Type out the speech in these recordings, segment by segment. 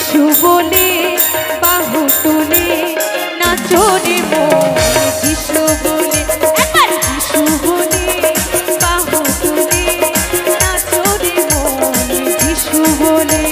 যিশু বলে বাহু তুলে নাচো রে মন যিশু বলে একবার যিশু বলে বাহু তুলে নাচো রে মন যিশু বলে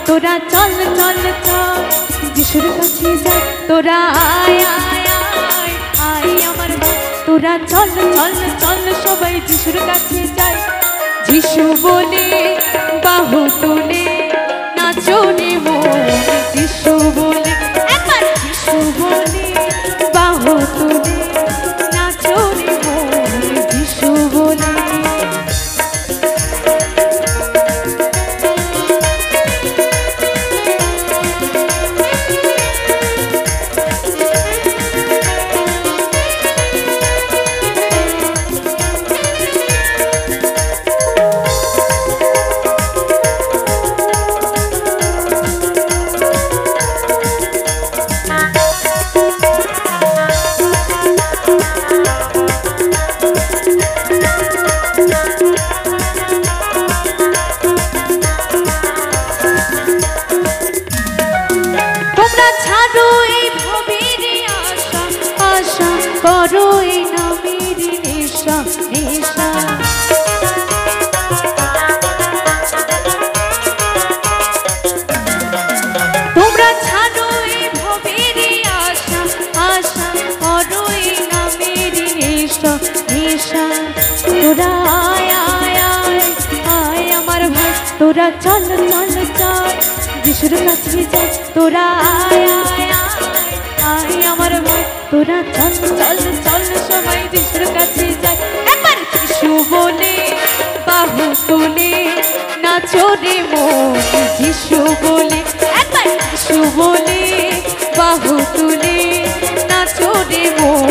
তোরা চল চল চল যিশুর কাছে যাই তোরা আয় আয় আয় আয় আমার ভাই তোরা চল চল চল সবাই যিশুর কাছে যাই যিশু বলে বাহু তুলে নাচো রে মন যিশু বলে একবার যিশু বলে বাহু তুলে নাচো রে মন যিশু বলে করো এই নামের নেশা নেশা তোমরা ছাড়ো এই ভবের আশা আশা করো এই নামের নেশা নেশা তোরা আয় আয় আয় আয় আমার ভাই তোরা চল চল চল যিশুর কাছে যাই তোরা আয় আয় আয় আয় আমার ভাই তোরা চল চল চল সবাই যিশুর কাছে যাই একবার যিশু বলে বাহু তুলে নাচো রে মন যিশু বলে একবার যিশু বলে বাহু তুলে নাচো রে মন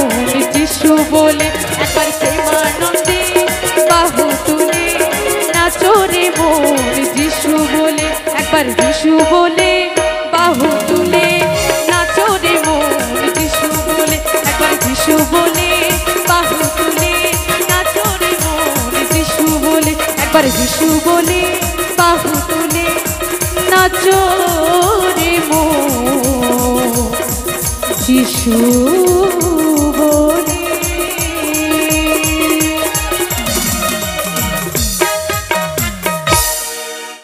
যিশু বলে একবার প্রেমানন্দে বাহু তুলে নাচো রে মন যিশু বলে একবার যিশু বলে বাহু তুলে নাচো রে মন যিশু বলে একবার যিশু বলে বাহু তুলে নাচো রে মন যিশু বলে একবার যিশু বলে বাহু তুলে নাচো রে মন যিশু